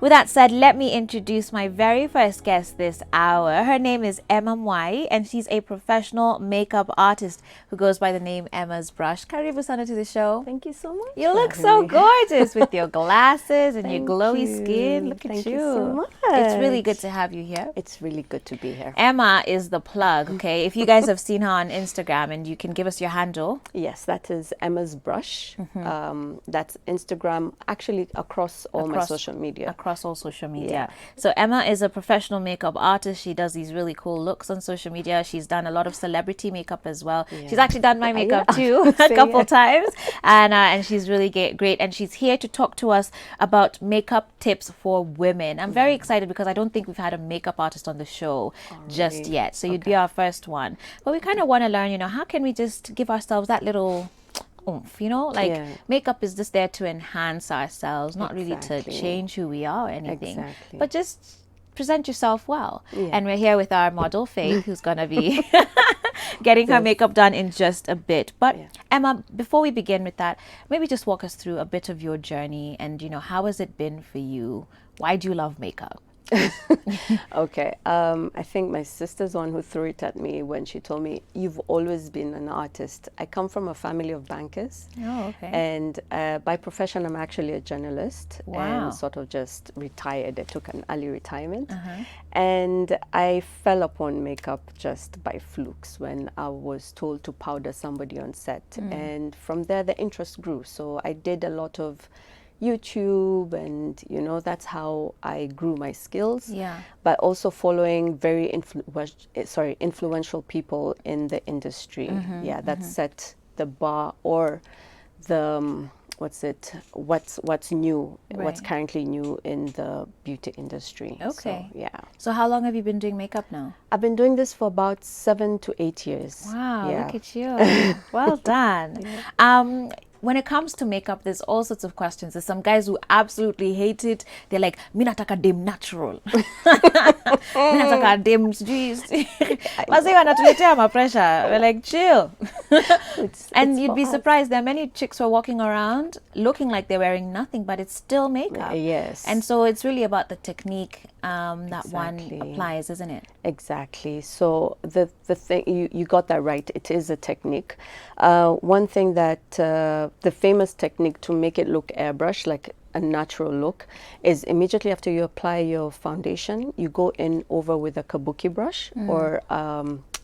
With that said, let me introduce my very first guest this hour. Her name is Emma Mwai, and she's a professional makeup artist who goes by the name Emma's Brush. Karibu sana to the show. Thank you so much. You look so gorgeous with your glasses and your glowy you. skin. Look at Thank you. you so much. It's really good to have you here. It's really good to be here. Emma is the plug, okay? If you guys have seen her on Instagram, and you can give us your handle. Yes, that is Emma's Brush. That's Instagram, actually across all my social media. Across all social media. Yeah. So Emma is a professional makeup artist. She does these really cool looks on social media. She's done a lot of celebrity makeup as well. Yeah. She's actually done my makeup too a Say couple it. times, and she's really great. And she's here to talk to us about makeup tips for women. I'm very excited because I don't think we've had a makeup artist on the show just really? yet. So you'd be our first one. But we kind of want to learn, how can we just give ourselves that little oomph, like Yeah. makeup is just there to enhance ourselves, not really to Exactly. change who we are or anything, Exactly. but just present yourself well. Yeah. And we're here with our model Faith, who's gonna be getting her makeup done in just a bit. But Yeah. Emma, before we begin with that, maybe just walk us through a bit of your journey and how has it been for you? Why do you love makeup? Okay. I think my sister's the one who threw it at me when she told me, you've always been an artist. I come from a family of bankers. Oh, okay. And by profession, I'm actually a journalist. Wow. And sort of just retired. I took an early retirement. And I fell upon makeup just by flukes when I was told to powder somebody on set. And from there, the interest grew. So I did a lot of YouTube, and that's how I grew my skills. Yeah. But also following very influential people in the industry. Yeah, that set the bar, or the what's new, what's Right. currently new in the beauty industry. Okay. So, yeah. So how long have you been doing makeup now? I've been doing this for about 7 to 8 years. Wow, Yeah. look at you. Well done. When it comes to makeup, there's all sorts of questions. There's some guys who absolutely hate it. They're like, mi nataka dem natural. Mi nataka dem sijui. Wazee wanatuletea ma pressure. We're like, chill. And it's you'd for be us. surprised. There are many chicks who are walking around looking like they're wearing nothing, but it's still makeup. Yes. And so it's really about the technique that one Exactly. applies, isn't it? Exactly. So the thing, you got that right. It is a technique. One thing that the famous technique to make it look airbrush, like a natural look, is immediately after you apply your foundation, you go in over with a kabuki brush or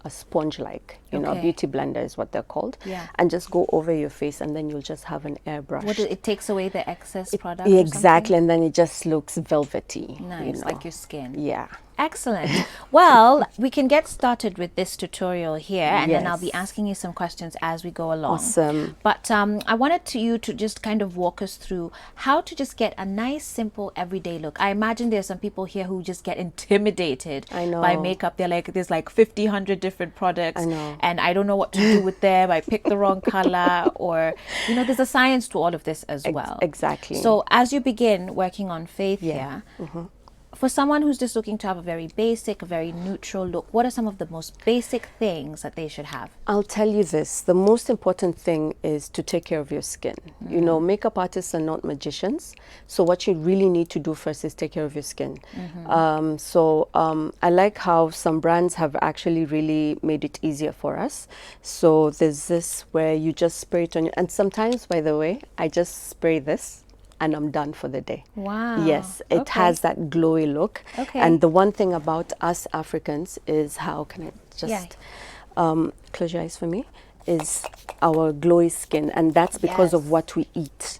a sponge-like, a Okay. beauty blender is what they're called, Yeah. and just go over your face, and then you'll just have an airbrush. It takes away the excess product. Yeah, or exactly, and then it just looks velvety. Nice, like your skin. Yeah. Excellent. Well, we can get started with this tutorial here, and then I'll be Yes. asking you some questions as we go along. Awesome. But I wanted you to just kind of walk us through how to just get a nice, simple, everyday look. I imagine there's some people here who just get intimidated I know. by makeup. They're like, there's like 50, 100 different products, I know. and I don't know what to do with them. I picked the wrong color, or there's a science to all of this as well. Exactly. So as you begin working on Faith Yeah. here, for someone who's just looking to have a very basic, a very neutral look, what are some of the most basic things that they should have? I'll tell you this, the most important thing is to take care of your skin. Makeup artists are not magicians. So what you really need to do first is take care of your skin. I like how some brands have actually really made it easier for us. So there's this where you just spray it on your, and sometimes, by the way, I just spray this and I'm done for the day. Wow. Yes, it Okay. has that glowy look. Okay. And the one thing about us Africans is, how can I just close your eyes for me, is our glowy skin, and that's because of Yes. what we eat,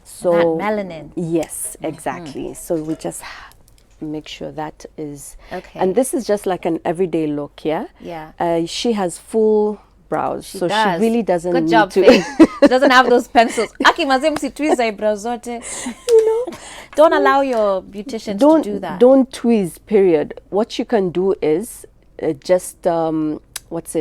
So That melanin. Yes, exactly. So we just make sure that is Okay. And this is just like an everyday look, yeah. Yeah. She has full brows, so does. she really doesn't Good need job, to. Faith. She doesn't have those pencils. Aki mazem si tweeze eyebrows zote. Don't allow your beauticians to do that. Don't tweeze, period. What you can do is just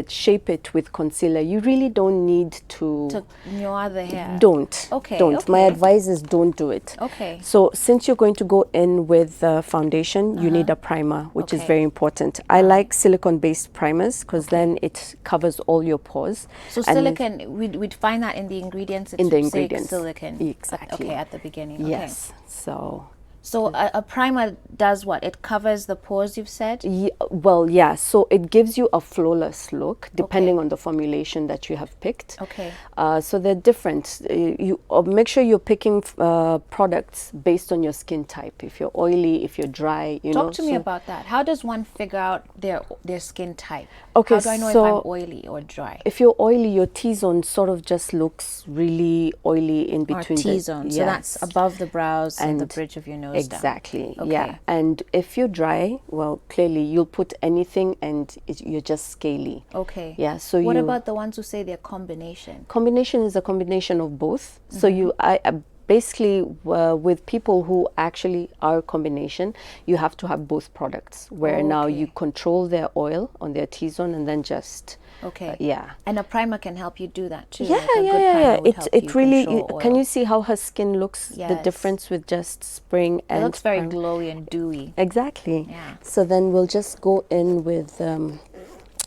shape it with concealer. You really don't need To your other hair. Don't. Okay, Don't. My okay. advice is don't do it. Okay. So since you're going to go in with foundation, you need a primer, which is Okay. very important. I like silicone-based primers because then it covers all your pores. So And silicone, we'd find that in the ingredients. It In the should say ingredients. silicone. Exactly. Okay, at the beginning. Okay. Yes. So So a primer does what? It covers the pores, you've said? Well, yeah. So it gives you a flawless look, depending on the formulation that you have picked. Okay. So they're different. You make sure you're picking products based on your skin type. If you're oily, if you're dry, you know. Talk to me about that. How does one figure out their skin type? Okay, How do I know so if I'm oily or dry? if you're oily, your T-zone sort of just looks really oily in Or between T-zone. So that's yes. above the brows and the And bridge of your nose down. Exactly. Okay. Yeah. And if you're dry, well, clearly you'll put anything and you're just scaly. Okay. Yeah. So What you about the ones who say they're combination? combination is a combination of both. So I basically with people who actually are combination, you have to have both products. Where now you Okay. control their oil on their T-zone and then just Okay. yeah. And a primer can help you do that too. Yeah, like a yeah, good yeah, primer yeah. would help It you really. control Can oil. you see how her skin looks? The Yes. difference with just spring and It looks very primer? glowy and dewy. Exactly. Yeah. So then we'll just go in with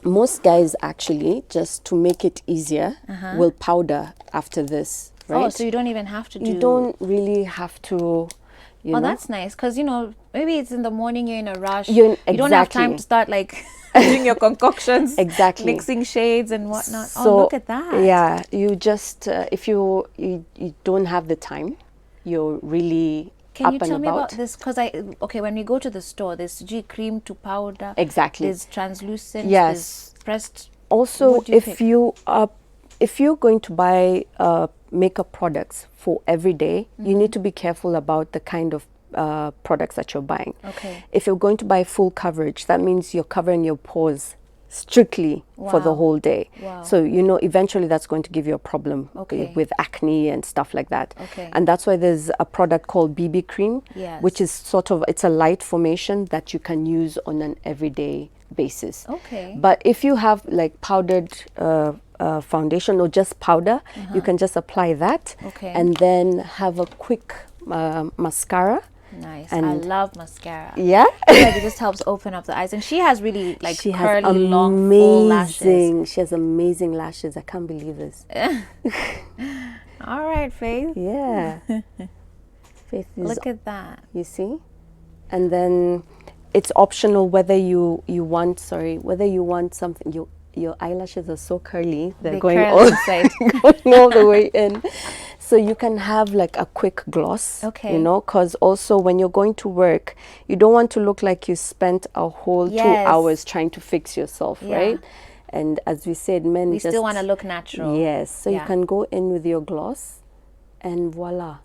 most guys actually, just to make it easier, will powder after this, right? Oh, so you don't even have to do. you don't really have to, you Oh, know. that's nice because maybe it's in the morning, you're in a rush. You're You don't have time exactly. to start like doing your concoctions, Exactly. mixing shades and whatnot. So, Oh, look at that. Yeah, you just if you don't have the time, you're really Can up you and tell me about about. this? Because when we go to the store, there's G cream to powder. Exactly. There's translucent. Yes. There's pressed. Also, What do you if pick? you are if you're going to buy makeup products for every day, you need to be careful about the kind of products that you're buying. Okay. If you're going to buy full coverage, that means you're covering your pores strictly for the Wow. whole day. Wow. So eventually that's going to give you a problem Okay. with acne and stuff like that. Okay. And that's why there's a product called BB cream, Yes. which is it's a light formation that you can use on an everyday basis. Okay. But if you have like powdered foundation or just powder, you can just apply that Okay. and then have a quick mascara. Nice. I and- love mascara. Yeah. Like it just helps open up the eyes, and she has really like She has curly, long, full lashes. amazing. She has amazing lashes. I can't believe this. All right, Faith. Yeah. Faith is, Look at that. you see? And then it's optional whether you want something. Your eyelashes are so curly. They're They going curl all inside. going all the way in. So you can have like a quick gloss, Okay. because also when you're going to work, you don't want to look like you spent a whole 2 Yes. hours trying to fix yourself, Yeah. right? And as we said, men We just still want to look natural. Yes, so you Yeah. can go in with your gloss, and voila,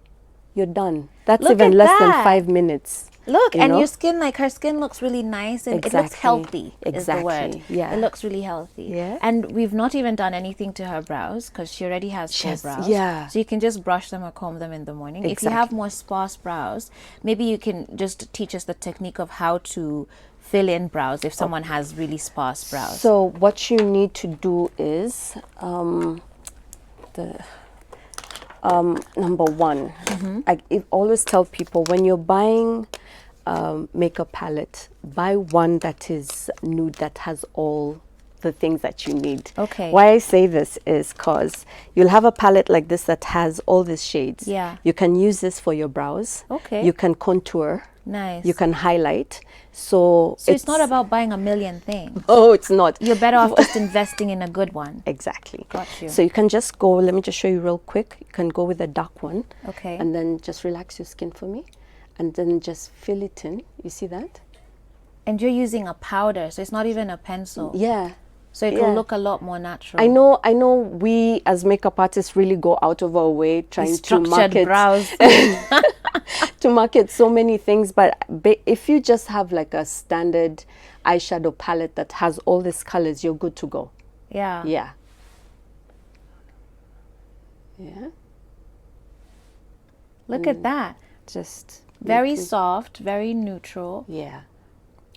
you're done. That's Look even at less that. than 5 minutes. Look, you and know? your skin, like her skin looks really nice and it looks Exactly. healthy is the word. Exactly, yeah. It looks really healthy. Yeah. And we've not even done anything to her brows because she already has full Yes, brows. yeah. So you can just brush them or comb them in the morning. If you Exactly. have more sparse brows, maybe you can just teach us the technique of how to fill in brows if someone has really sparse brows. So what you need to do is number one, I always tell people when you're buying makeup palette, buy one that is nude, that has all the things that you need. Okay. Why I say this is because you'll have a palette like this that has all these shades. Yeah. You can use this for your brows. Okay. You can contour. Nice. You can highlight. So it's not about buying a million things. Oh, it's not. You're better off just investing in a good one. Exactly. Got you. So you can just go, let me just show you real quick. You can go with a dark one. Okay. And then just relax your skin for me. And then just fill it in. You see that? And you're using a powder, so it's not even a pencil. Yeah. So it Yeah. will look a lot more natural. I know we as makeup artists really go out of our way trying to Structured market brows. to market so many things, but if you just have like a standard eyeshadow palette that has all these colors, you're good to go. Yeah. Yeah. Yeah. Look at that. Just Very soft, very neutral. yeah.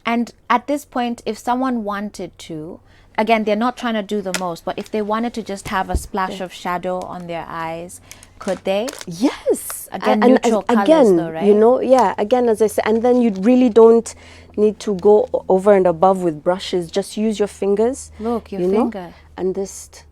And at this point, if someone wanted to, again, they're not trying to do the most, but if they wanted to just have a splash of shadow on their eyes, could they? Yes. Again, neutral colours again, though, right? yeah, again, as I said, and then you really don't need to go over and above with brushes. Just use your fingers. Look, your you know, finger. and just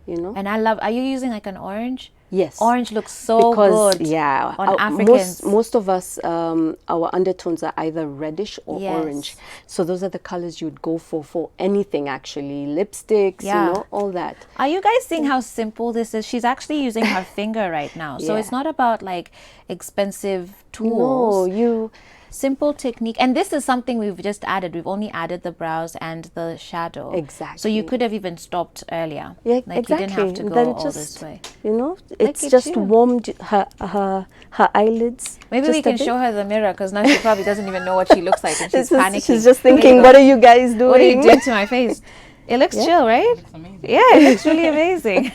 you know. And I love, are you using like an orange? Yes. Orange looks so Because, good yeah, on Africans. most of us, our undertones are either reddish or Yes. orange. So those are the colors you'd go for anything, actually. Lipsticks, Yeah. you know, all that. Are you guys seeing how simple this is? She's actually using her finger right now. So Yeah. it's not about like expensive No, tools. you... Simple technique. And this is something we've just added. We've only added the brows and the shadow. So you Exactly. could have even stopped earlier. Yeah, Like exactly. you didn't have to And go then all just, this way. you know, it's at just you. warmed her eyelids. Maybe just we a can bit. show her the mirror because now she probably doesn't even know what she looks like and she's panicking. She's just There you thinking, go. what are you guys doing? What are you doing to my face? It looks chill, right? Yeah, it looks really amazing.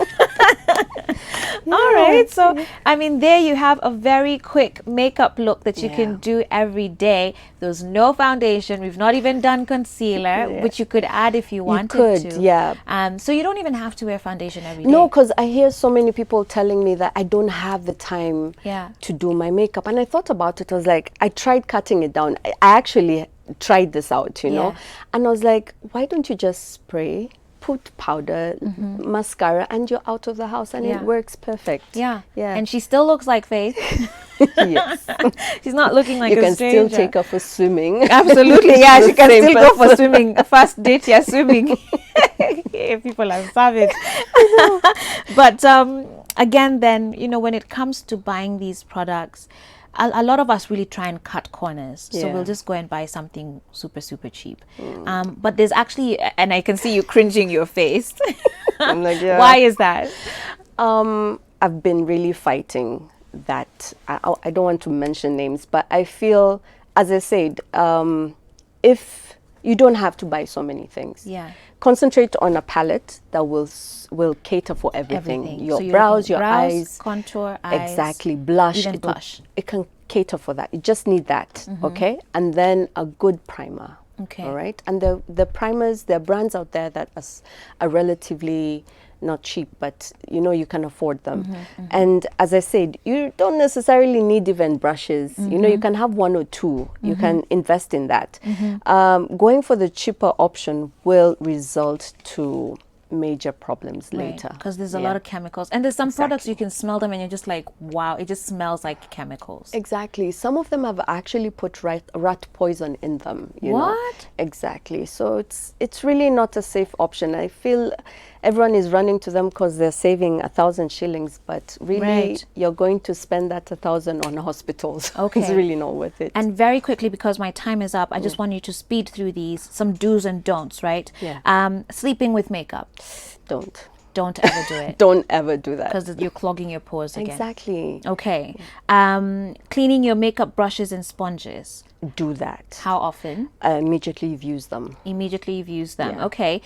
All right. So, I mean, there you have a very quick makeup look that you can Yeah. do every day. There's no foundation. We've not even done concealer, Yeah. which you could add if you wanted could, to. yeah. So you don't even have to wear foundation every day. No, because I hear so many people telling me that I don't have the time Yeah. to do my makeup. And I thought about it. I was like, I tried cutting it down. I actually tried this out, you know. Yeah. And I was like, why don't you just spray, put powder, mascara, and you're out of the house, and Yeah. it works perfect. Yeah. Yeah. And she still looks like Faith. Yes. She's not looking like You a can stranger. still take her for swimming. Absolutely, yeah. The She can same still go for person. swimming. First date, yeah, swimming. People are savage. But again, then when it comes to buying these products, a lot of us really try and cut corners. So Yeah. we'll just go and buy something super, super cheap. But there's actually, and I can see you cringing your face. I'm like, yeah. Why is that? I've been really fighting that. I don't want to mention names, but I feel, as I said, if you don't have to buy so many things. Yeah. Concentrate on a palette that will cater for everything. Everything. Your So you're brows, looking your brows, eyes. contour, eyes. Exactly. Blush. even it will- blush. it can cater for that. You just need that, okay? And then a good primer. Okay. All right. And the primers, there are brands out there that are relatively not cheap, but you can afford them. And as I said, you don't necessarily need even brushes. You can have one or two. You can invest in that. Going for the cheaper option will result to major problems later. Because there's a Yeah. lot of chemicals. And there's some products you can smell them and you're just like, wow, it just smells like chemicals. Exactly. Some of them have actually put rat poison in them. You know? What? Exactly. So it's really not a safe option. I feel everyone is running to them because they're saving 1,000 shillings, but really Right. you're going to spend that 1,000 on hospitals. It's Okay. really not worth it. And very quickly, because my time is up, I just want you to speed through these, some do's and don'ts, right? Yeah. Sleeping with makeup. Don't Don't ever do it ever do that. because you're clogging your pores again. Exactly. Okay. Cleaning your makeup brushes and sponges. Do that. How often? Immediately you've used them. Immediately you've used them. Yeah. Okay.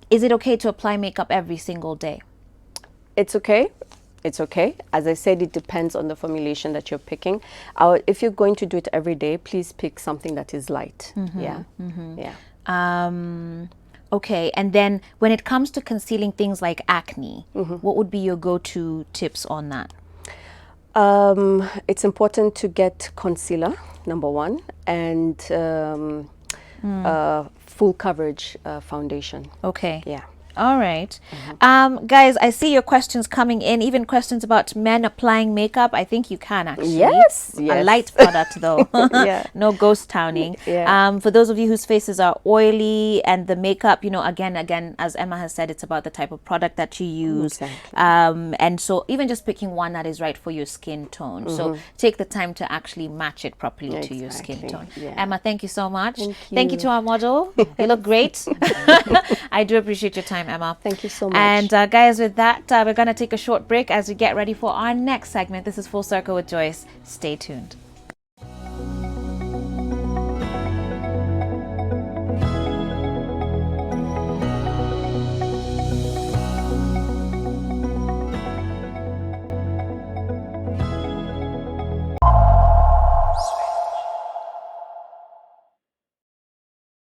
Is it okay to apply makeup every single day? It's okay. It's okay. As I said, it depends on the formulation that you're picking. If you're going to do it every day, please pick something that is light. Yeah. Yeah. Okay, and then when it comes to concealing things like acne, what would be your go-to tips on that? It's important to get concealer, number one, and full coverage foundation. Okay. Yeah. All right. Guys, I see your questions coming in, even questions about men applying makeup. I think you can actually. Yes, A yes. light product though. Yeah. No ghost towning. Yeah. For those of you whose faces are oily and the makeup, again, as Emma has said, it's about the type of product that you use. Exactly. And so even just picking one that is right for your skin tone. So take the time to actually match it properly to your skin Exactly, tone. yeah. Emma, thank you so much. Thank you you. to our model. You look great. I do appreciate your time, Emma. Thank you so much. And guys, with that, we're going to take a short break as we get ready for our next segment. This is Full Circle with Joyce. Stay tuned.